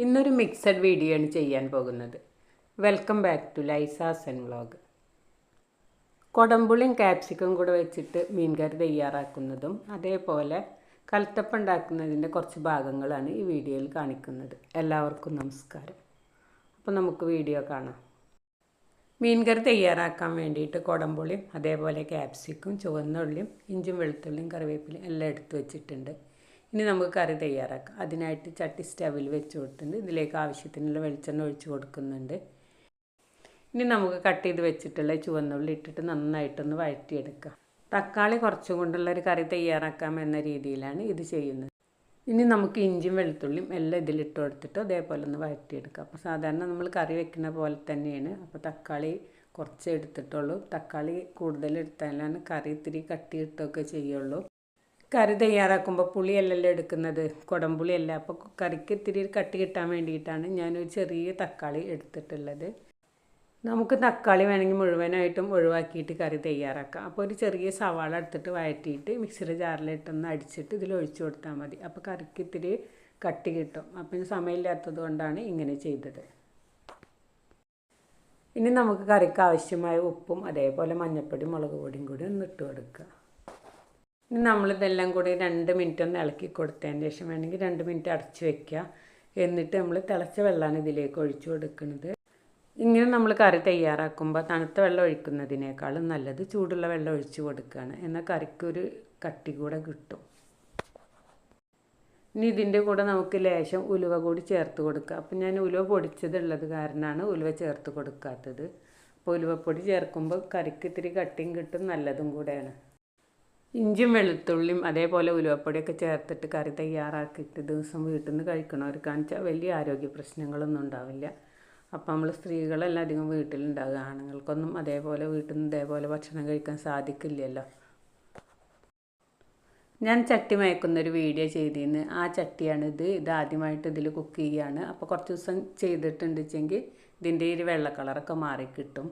ഇന്നൊരു mixed video ആണ് ചെയ്യാൻ പോകുന്നത്. വെൽക്കം ബാക്ക് ടു ലൈസാസ് ആൻഡ് വ്ളോഗ്. കുടംപുളിയും കാപ്സിക്കും കൂടെ വെച്ചിട്ട് മീൻ കറി തയ്യാറാക്കുന്നതും അതേപോലെ കൽത്തപ്പം ഉണ്ടാക്കുന്നതിൻ്റെ കുറച്ച് ഭാഗങ്ങളാണ് ഈ വീഡിയോയിൽ കാണിക്കുന്നത്. എല്ലാവർക്കും നമസ്കാരം. അപ്പോൾ നമുക്ക് വീഡിയോ കാണാം. മീൻ കറി തയ്യാറാക്കാൻ വേണ്ടിയിട്ട് കുടംപുളിയും അതേപോലെ കാപ്സിക്കും ചുവന്ന ഉള്ളിയും ഇഞ്ചും വെളുത്തുള്ളിയും കറിവേപ്പിലയും എല്ലാം എടുത്ത് വെച്ചിട്ടുണ്ട്. ഇനി നമുക്ക് കറി തയ്യാറാക്കാം. അതിനായിട്ട് ചട്ടി സ്റ്റവിൽ വെച്ച് കൊടുത്തിട്ടുണ്ട്. ഇതിലേക്ക് ആവശ്യത്തിനുള്ള വെളിച്ചെണ്ണ ഒഴിച്ച് കൊടുക്കുന്നുണ്ട്. ഇനി നമുക്ക് കട്ട് ചെയ്ത് വെച്ചിട്ടുള്ള ചുവന്നുള്ളി ഇട്ടിട്ട് നന്നായിട്ടൊന്ന് വഴറ്റിയെടുക്കാം. തക്കാളി കുറച്ചും കൊണ്ടുള്ളൊരു കറി തയ്യാറാക്കാം എന്ന രീതിയിലാണ് ഇത് ചെയ്യുന്നത്. ഇനി നമുക്ക് ഇഞ്ചിയും വെളുത്തുള്ളിയും എല്ലാം ഇതിലിട്ട് കൊടുത്തിട്ട് അതേപോലെ ഒന്ന് വഴറ്റിയെടുക്കാം. അപ്പോൾ സാധാരണ നമ്മൾ കറി വെക്കുന്ന പോലെ തന്നെയാണ്. അപ്പോൾ തക്കാളി കുറച്ച് എടുത്തിട്ടുള്ളൂ. തക്കാളി കൂടുതൽ എടുത്താലാണ് കറി ഇത്തിരി കട്ടിയിട്ടൊക്കെ ചെയ്യുള്ളൂ. കറി തയ്യാറാക്കുമ്പോൾ പുളിയല്ലല്ലോ എടുക്കുന്നത്, കുടംപുളിയല്ല. അപ്പോൾ കറിക്ക് ഇത്തിരി കട്ടി കിട്ടാൻ വേണ്ടിയിട്ടാണ് ഞാനൊരു ചെറിയ തക്കാളി എടുത്തിട്ടുള്ളത്. നമുക്ക് തക്കാളി വേണമെങ്കിൽ മുഴുവനായിട്ടും ഒഴിവാക്കിയിട്ട് കറി തയ്യാറാക്കാം. അപ്പോൾ ഒരു ചെറിയ സവാള എടുത്തിട്ട് വഴറ്റിയിട്ട് മിക്സിയുടെ ജാറിലിട്ടൊന്ന് അടിച്ചിട്ട് ഇതിൽ ഒഴിച്ചു കൊടുത്താൽ മതി. അപ്പോൾ കറിക്ക് ഇത്തിരി കട്ടി കിട്ടും. അപ്പം സമയമില്ലാത്തത് കൊണ്ടാണ് ഇങ്ങനെ ചെയ്തത്. ഇനി നമുക്ക് കറിക്ക് ആവശ്യമായ ഉപ്പും അതേപോലെ മഞ്ഞൾപ്പൊടിയും മുളക് പൊടിയും കൂടി ഒന്ന് ഇട്ട് കൊടുക്കുക. ഇനി നമ്മളിതെല്ലാം കൂടി 2 മിനിറ്റ് ഒന്ന് ഇളക്കി കൊടുത്തതിന് ശേഷം വേണമെങ്കിൽ 2 മിനിറ്റ് അടച്ച് വയ്ക്കുക. എന്നിട്ട് നമ്മൾ തിളച്ച വെള്ളമാണ് ഇതിലേക്ക് ഒഴിച്ചു കൊടുക്കുന്നത്. ഇങ്ങനെ നമ്മൾ കറി തയ്യാറാക്കുമ്പോൾ തണുത്ത വെള്ളം ഒഴിക്കുന്നതിനേക്കാളും നല്ലത് ചൂടുള്ള വെള്ളം ഒഴിച്ച് കൊടുക്കുകയാണ്. എന്നാൽ കറിക്കൊരു കട്ടി കൂടെ കിട്ടും. ഇനി ഇതിൻ്റെ കൂടെ നമുക്ക് ലേശം ഉലുവ കൂടി ചേർത്ത് കൊടുക്കുക. അപ്പം ഞാൻ ഉലുവ പൊടിച്ചതുള്ളത് കാരണമാണ് ഉലുവ ചേർത്ത് കൊടുക്കാത്തത്. അപ്പോൾ ഉലുവപ്പൊടി ചേർക്കുമ്പോൾ കറിക്ക് ഇത്തിരി കട്ടിയും കിട്ടും, നല്ലതും കൂടെയാണ്. ഇഞ്ചിയും വെളുത്തുള്ളിയും അതേപോലെ ഉലുവപ്പൊടിയൊക്കെ ചേർത്തിട്ട് കറി തയ്യാറാക്കിയിട്ട് ദിവസം വീട്ടിൽ നിന്ന് കഴിക്കണവർക്കാണെന്ന് വെച്ചാൽ വലിയ ആരോഗ്യ പ്രശ്നങ്ങളൊന്നും ഉണ്ടാവില്ല. അപ്പം നമ്മൾ സ്ത്രീകളെല്ലാം അധികം വീട്ടിലുണ്ടാകുക, ആണുങ്ങൾക്കൊന്നും അതേപോലെ വീട്ടിൽ നിന്ന് ഇതേപോലെ ഭക്ഷണം കഴിക്കാൻ സാധിക്കില്ലല്ലോ. ഞാൻ ചട്ടി മയക്കുന്നൊരു വീഡിയോ ചെയ്തിരുന്നു. ആ ചട്ടിയാണിത്. ഇതാദ്യമായിട്ട് ഇതിൽ കുക്ക് ചെയ്യുകയാണ്. അപ്പോൾ കുറച്ച് ദിവസം ചെയ്തിട്ടുണ്ടെങ്കിൽ ഇതിൻ്റെ ഒരു വെള്ള കളറൊക്കെ മാറിക്കിട്ടും.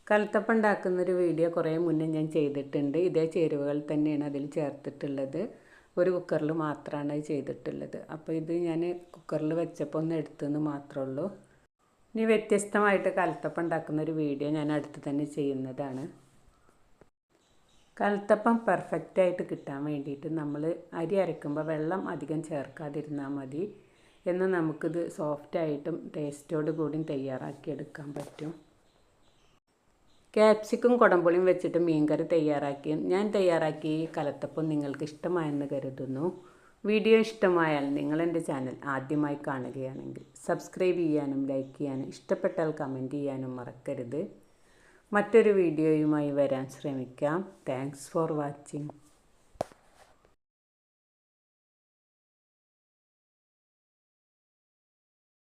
കലത്തപ്പം ഉണ്ടാക്കുന്നൊരു വീഡിയോ കുറേ മുന്നേ ഞാൻ ചെയ്തിട്ടുണ്ട്. ഇതേ ചേരുവകൾ തന്നെയാണ് അതിൽ ചേർത്തിട്ടുള്ളത്. ഒരു കുക്കറിൽ മാത്രമാണ് അത് ചെയ്തിട്ടുള്ളത്. അപ്പോൾ ഇത് ഞാൻ കുക്കറിൽ വെച്ചപ്പോൾ ഒന്ന് എടുത്തെന്ന് മാത്രമേ ഉള്ളൂ. ഇനി വ്യത്യസ്തമായിട്ട് കലത്തപ്പം ഉണ്ടാക്കുന്നൊരു വീഡിയോ ഞാൻ അടുത്ത് തന്നെ ചെയ്യുന്നതാണ്. കലത്തപ്പം പെർഫെക്റ്റായിട്ട് കിട്ടാൻ വേണ്ടിയിട്ട് നമ്മൾ അരി അരയ്ക്കുമ്പോൾ വെള്ളം അധികം ചേർക്കാതിരുന്നാൽ മതി. എന്നാൽ നമുക്കിത് സോഫ്റ്റായിട്ടും ടേസ്റ്റോട് കൂടിയും തയ്യാറാക്കിയെടുക്കാൻ പറ്റും. ക്യാപ്സിക്കും കുടംപുളിയും വെച്ചിട്ട് മീൻകറി ഞാൻ തയ്യാറാക്കി ഈ കലത്തപ്പം നിങ്ങൾക്ക് ഇഷ്ടമായെന്ന് കരുതുന്നു. വീഡിയോ ഇഷ്ടമായാൽ നിങ്ങൾ എൻ്റെ ചാനൽ ആദ്യമായി കാണുകയാണെങ്കിൽ സബ്സ്ക്രൈബ് ചെയ്യാനും ലൈക്ക് ചെയ്യാനും ഇഷ്ടപ്പെട്ടാൽ കമൻറ്റ് ചെയ്യാനും മറക്കരുത്. മറ്റൊരു വീഡിയോയുമായി വരാൻ ശ്രമിക്കാം. Thanks for watching.